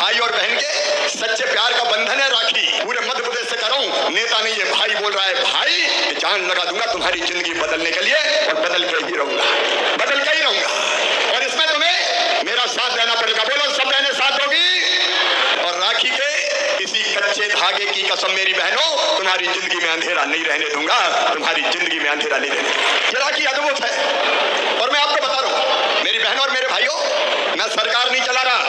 भाई और बहन के सच्चे प्यार का बंधन है राखी। पूरे मध्य प्रदेश से कर रहा हूं, नेता नहीं ये भाई बोल रहा है भाई कि जान लगा दूंगा तुम्हारी जिंदगी बदलने के लिए और बदल के ही रहूंगा, बदल के ही रहूंगा। और इसमें तुम्हें मेरा साथ देना पड़ेगा। बोलो सब बहनें साथ होगी। और राखी के इसी कच्चे धागे की कसम मेरी बहनों, तुम्हारी जिंदगी में अंधेरा नहीं रहने दूंगा, तुम्हारी जिंदगी में अंधेरा नहीं रहने दूंगा। ये राखी अद्भुत है। और मैं आपको बता रहा हूं मेरी बहनों और मेरे भाइयों, मैं सरकार नहीं चला रहा,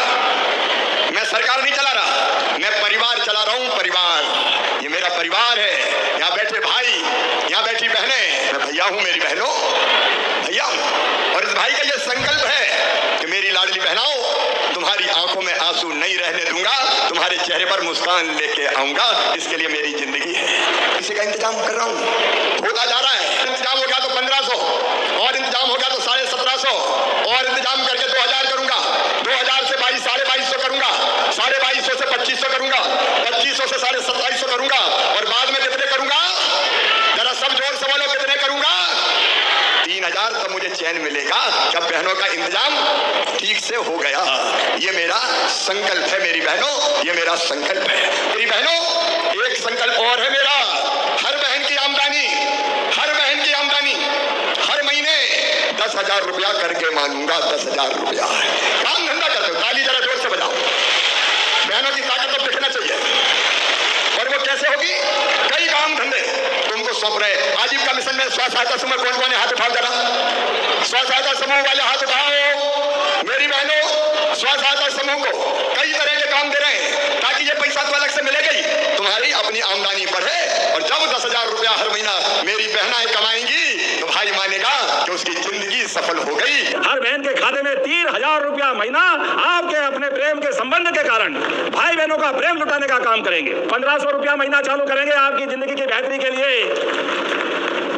मैं सरकार नहीं चला रहा, मैं परिवार चला रहा हूं। परिवार, ये मेरा परिवार है। यहाँ बैठे भाई, यहाँ बैठी बहनें, मैं भैया हूं मेरी बहनों, भैया हूं। और इस भाई का ये संकल्प है कि मेरी लाडली बहनाओं, तुम्हारी आंखों में आंसू नहीं रहने दूंगा, तुम्हारे चेहरे पर मुस्कान लेके आऊंगा। इसके लिए मेरी जिंदगी है। इसी का इंतजाम कर रहा हूं, होता जा रहा है। इंतजाम हो गया तो 1500, और इंतजाम हो गया तो 1750, और इंतजाम करके 2000 करूंगा, 2000 से 2200 करूंगा, 2250 से 2500 करूंगा, 2500 से 2750 करूंगा, और बाद में कितने करूंगा? जरा सब जोर से बोलो, कितने करूंगा? 3000। तब मुझे चैन मिलेगा जब बहनों का इंतजाम ठीक से हो गया। ये मेरा संकल्प है मेरी बहनों, ये मेरा संकल्प है मेरी बहनों। एक संकल्प और है मेरा, हर बहन की आमदनी, हर बहन की आमदनी हर महीने 10,000 रुपया करके मांगूंगा। 10,000 रुपया काम धंधा करते हो, ताली जरा जोर से बजाओ। बहनों की ताकत अब दिखना चाहिए। और वो कैसे होगी? कई काम धंधे तुमको सौंप रहे। आजीविका मिशन में स्व सहायता समूह कौन कौन है? हाथ उठाओ जरा। स्व सहायता समूह वाले हाथ उठाओ। मेरी बहनों, स्व सहायता समूह को कई तरह के काम दे रहे हैं ताकि ये पैसा तो अलग से मिलेगा ही, तुम्हारी अपनी आमदनी बढ़े। और जब 10,000 रुपया हर महीना मेरी बहनाएं कमाएंगी तो भाई मानेगा कि उसकी जिंदगी सफल हो गई। हर बहन के खाते में 3,000 रुपया महीना आपके अपने प्रेम के संबंध के कारण भाई बहनों का प्रेम लुटाने का काम करेंगे। 1500 रुपया महीना चालू करेंगे आपकी जिंदगी की बेहतरी के लिए।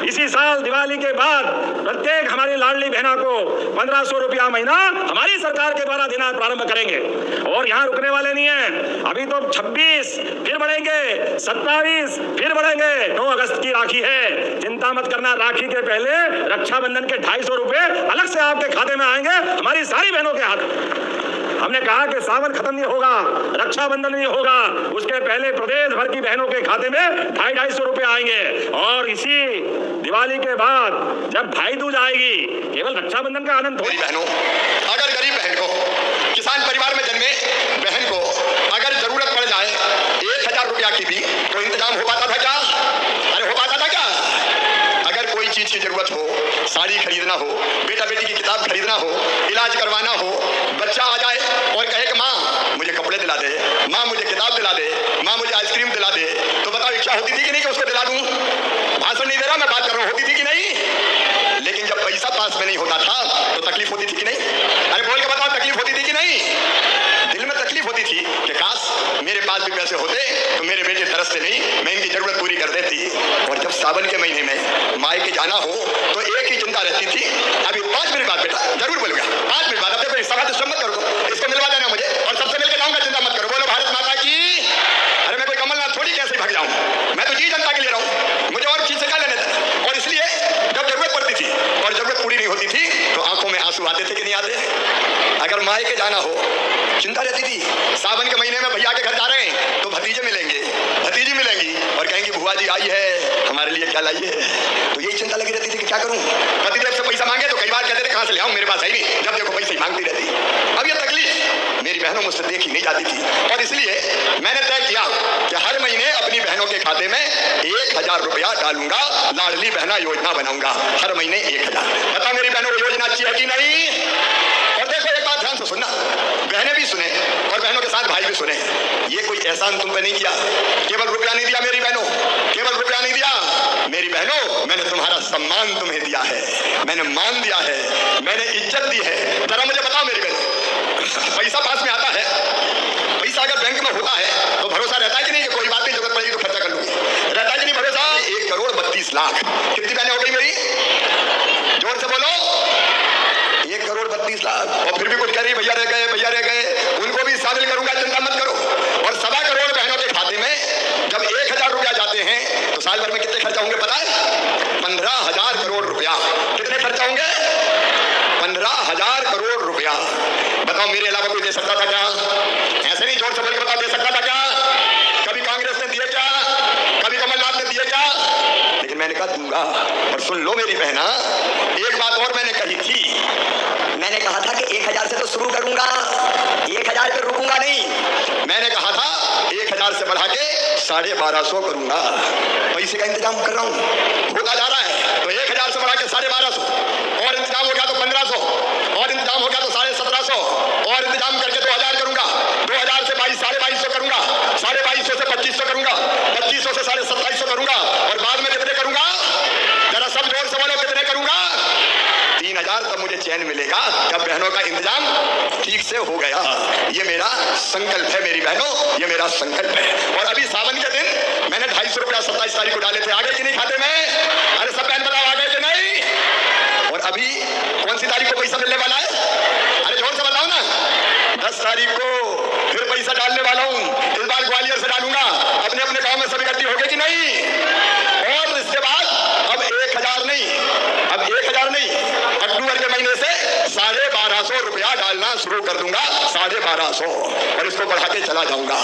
इसी साल दिवाली के बाद प्रत्येक हमारी लाडली बहना को 1500 रुपया महीना हमारी सरकार के द्वारा देना प्रारंभ करेंगे। और यहाँ रुकने वाले नहीं हैं, अभी तो 26 फिर बढ़ेंगे, 27 फिर बढ़ेंगे। 9 अगस्त की राखी है, चिंता मत करना। राखी के पहले रक्षाबंधन के 250 रुपए अलग से आपके खाते में आएंगे, हमारी सारी बहनों के हाथ। हमने कहा कि सावन खत्म नहीं होगा, रक्षाबंधन नहीं होगा, उसके पहले प्रदेश भर की बहनों के खाते में 250 रुपए आएंगे। और इसी दिवाली के बाद जब भाई दूज आएगी, केवल रक्षाबंधन का आनंद थोड़ी। बहनों, अगर गरीब बहन को, किसान परिवार में जन्मे बहन को अगर जरूरत पड़ जाए 1000 रुपया की भी, तो इंतजाम हो पाता था क्या? अरे हो पाता था क्या? अगर कोई चीज की जरूरत हो, साड़ी खरीदना हो, बेटा बेटी की किताब खरीदना हो, इलाज करवाना हो, बच्चा आ जाए और कहे कि माँ मुझे कपड़े दिला दे, माँ मुझे किताब दिला दे, माँ मुझे आइसक्रीम दिला दे, तो बताओ इच्छा होती थी कि नहीं कि उसको दिला दूं? भाषण नहीं दे रहा, मैं बात कर रहा हूं, होती थी कि नहीं? लेकिन जब पैसा पास में नहीं होता था तो तकलीफ होती थी कि नहीं? अरे बोल के बताओ, तकलीफ होती थी कि नहीं? दिल में तकलीफ होती थी कि काश मेरे पास भी पैसे होते तो मेरे बेटे तरसते नहीं, मैं इनकी जरूरत पूरी कर देती। और जब सावन के महीने में मायके जाना हो तो एक ही चिंता रहती थी, अभी 5 मिनट बाद बेटा जरूर बोलूंगा, 5 मिनट बाद। अब देखो सभा तो मत करो, इसको मिलवा देना मुझे और सबसे मिलकर जाऊंगा, चिंता मत करो। बोलो भारत माता की। अरे मैं कोई कमलनाथ थोड़ी कैसे भाग जाऊं, मैं तो जी जनता के लिए रहा हूं, मुझे और चीज से क्या लेने देना। और इसलिए जब जरूरत पड़ती थी और जरूरत पूरी नहीं होती थी तो आंखों में आंसू आते थे कि नहीं आते? अगर मायके जाना हो चिंता रहती थी, सावन के महीने में भैया के घर जा रहे हैं तो भतीजे मिलेंगे, भतीजी मिलेंगी और कहेंगी बुआ जी आई है, हमारे लिए क्या लाई है? तो यही चिंता लगी रहती थी कि क्या करूं। पतिदेव से पैसा मांगे तो कई बार कहते थे कहां से ले आऊं, मेरे पास है ही नहीं, जब देखो पैसे ही मांगती रहती। अब ये तकलीफ मेरी बहनों मुझसे देखी नहीं जाती थी। और इसलिए मैंने तय किया कि हर महीने अपनी बहनों के खाते में 1000 रुपया डालूंगा, लाडली बहना योजना बनाऊंगा, हर महीने 1000। बताओ मेरी बहनों को योजना अच्छी है कि नहीं? और देखो एक बात ध्यान से सुनना, बहनें भी सुने और बहनों के साथ भाई भी सुने। ये कोई एहसान तुम पे नहीं किया, केवल रुपया नहीं दिया मेरी बहनों, केवल रुपया नहीं दिया मेरी बहनों, मैंने तुम्हारा सम्मान तुम्हें दिया है, मैंने मान दिया है, मैंने इज्जत दी है। जरा मुझे बताओ मेरी बहन, पैसा पास में आता है, पैसा अगर बैंक में होता है तो भरोसा रहता है कि नहीं कि कोई बात नहीं, जरूरत पड़ेगी तो खर्चा कर लूंगी, रहता है कि नहीं भरोसा? 1,32,00,000। कितनी बहनें हो गई मेरी? जोर से बोलो। 1,32,00,000। और फिर भी कुछ कह रही भैया रह गए, भैया रह गए, उनको भी शामिल करूंगा, चिंता मत करो। और 1.25 करोड़ बहनों के खाते में जब 1000 रुपया जाते हैं तो साल भर में कितने खर्चा होंगे पता है? 15,000 करोड़ रुपया। कितने खर्चा होंगे? 15,000 करोड़ रुपया। बताओ मेरे अलावा कोई दे सकता था क्या? ऐसे नहीं जोर सुन लो मेरी बहना, एक बात और मैंने कही थी। मैंने कहा था कि 1000 से तो शुरू करूंगा, 1000 पे रुकूंगा नहीं। मैंने कहा था 1000 से बढ़ा के 1250 करूंगा। पैसे का इंतजाम कर रहा हूं, होता जा रहा है। तो 1000 से बढ़ा के 1250 और इंतजाम हो गया तो 1500 और इंतजाम हो गया तो 1750 और इंतजाम करके 2000 करूंगा। 2000 से 2200 करूंगा, 2250 से 2500 करूंगा, 2500 से 2750 करूंगा और बाद में कितने करूंगा? जरा सब जोर से बोलो, कितने करूंगा? 3000। तब मुझे चैन मिलेगा जब बहनों का इंतजाम ठीक से हो गया। ये मेरा संकल्प है मेरी बहनों, ये मेरा संकल्प है। और अभी सावन के दिन मैंने 250 रुपया 27 तारीख को डाले थे, आ गए कि नहीं खाते में? अरे सब बहन बताओ, आ गए कि नहीं? और अभी कौन सी तारीख को पैसा मिलने वाला है? अरे जोर से बताओ ना। 10 तारीख को फिर पैसा डालने वाला हूं। इस बार ग्वालियर से डालूंगा, अपने अपने गांव में सब इकट्ठी हो गए कि नहीं? और इसके बाद अब 1000 नहीं, अब 1000 नहीं, अक्टूबर के महीने से 1250 रुपया डालना शुरू कर दूंगा। 1250 और इसको बढ़ा के चला जाऊंगा।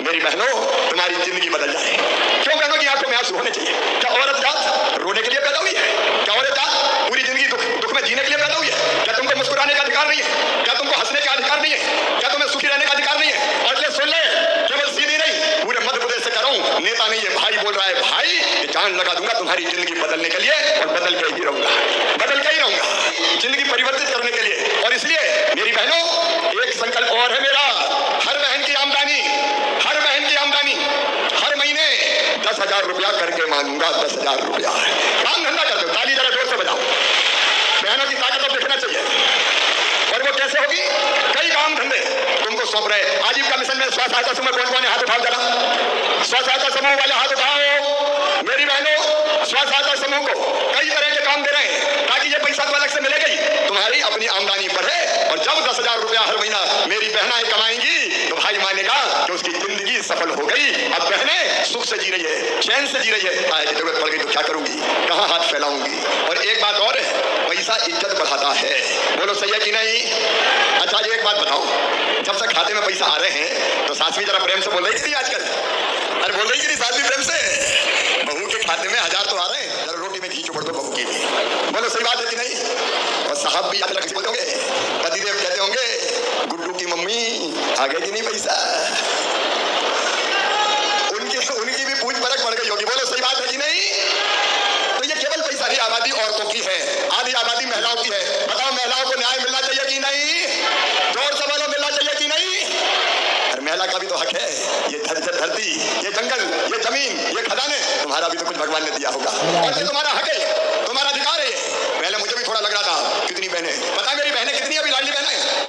मेरी बहनों, तुम्हारी जिंदगी बदल जाए। क्यों बहनों की आंखों में आंसू होने चाहिए? क्या औरत जात रोने के लिए पैदा हुई है? क्या औरत जात पूरी जिंदगी दुख में जीने के लिए पैदा हुई है? क्या तुमको मुस्कुराने का अधिकार नहीं है? क्या तुमको हंसने का अधिकार नहीं है? क्या तुम्हें सुखी रहने का अधिकार नहीं है? और ये सुन ले, केवल सीधी नहीं, पूरे मध्य प्रदेश से कर रहा हूं, नेता नहीं है, भाई बोल रहा है, भाई जान लगा दूंगा तुम्हारी जिंदगी बदलने के लिए और बदल के ही रहूंगा, बदल के ही रहूंगा, जिंदगी परिवर्तित करने के लिए। और इसलिए मेरी बहनों, एक संकल्प और है मेरा। हर बहन की आमदनी, हर बहन की आमदनी हर महीने 10,000 रुपया करके मांगूंगा। 10,000 रुपया काम धंधा कर दो। ताली जरा जोर से बजाओ। बहनों की ताकत अब दिखना चाहिए। और वो कैसे होगी? कई काम धंधे तुमको सौंप रहे। आजीविका मिशन में स्व सहायता समूह कौन कौन है? हाथ उठाओ जरा। स्व सहायता समूह वाले हाथ उठाओ। मेरी बहनों, स्व सहायता समूह को कई तरह के काम दे रहे हैं ताकि ये पैसा तो अलग से मिलेगा ही, तुम्हारी अपनी आमदनी बढ़े। और जब 10,000 रुपया हर महीना मेरी बहनाएं कमाएंगी तो भाई मानेगा कि उसकी जिंदगी सफल हो गई। अब बहनें सुख से जी रही है, चैन से जी रही है। आए की जरूरत पड़ गई तो क्या करूंगी, कहाँ हाथ फैलाऊंगी? और एक बात और है, पैसा इज्जत बढ़ाता है। बोलो सही है कि नहीं? अच्छा जी एक बात बताओ, जब से खाते में पैसा आ रहे हैं तो सास भी जरा प्रेम से बोल रही थी आजकल? अरे बोल रही कि नहीं सास भी प्रेम से? बहू के खाते में 1000 तो आ रहे हैं, जरा रोटी में घी चुपड़ दो बहू के लिए। बोलो सही बात है कि नहीं? और साहब भी आज बोलते होंगे, पतिदेव कहते होंगे, गुड्डू की मम्मी आ गए कि नहीं पैसा? उनकी भी पूछ परख बढ़ गई होगी। बोलो सही बात है कि नहीं? तो ये केवल पैसा नहीं, आबादी औरतों की है, आधी आबादी महिलाओं की है। बताओ महिलाओं को न्याय मिलना चाहिए कि नहीं? जोर से बोलो, मिलना चाहिए कि नहीं? अरे महिला का भी तो हक है। ये धरती, ये जंगल, ये जमीन, ये खजाने तुम्हारा भी तो कुछ भगवान ने दिया होगा और ये तुम्हारा हक है, तुम्हारा अधिकार है।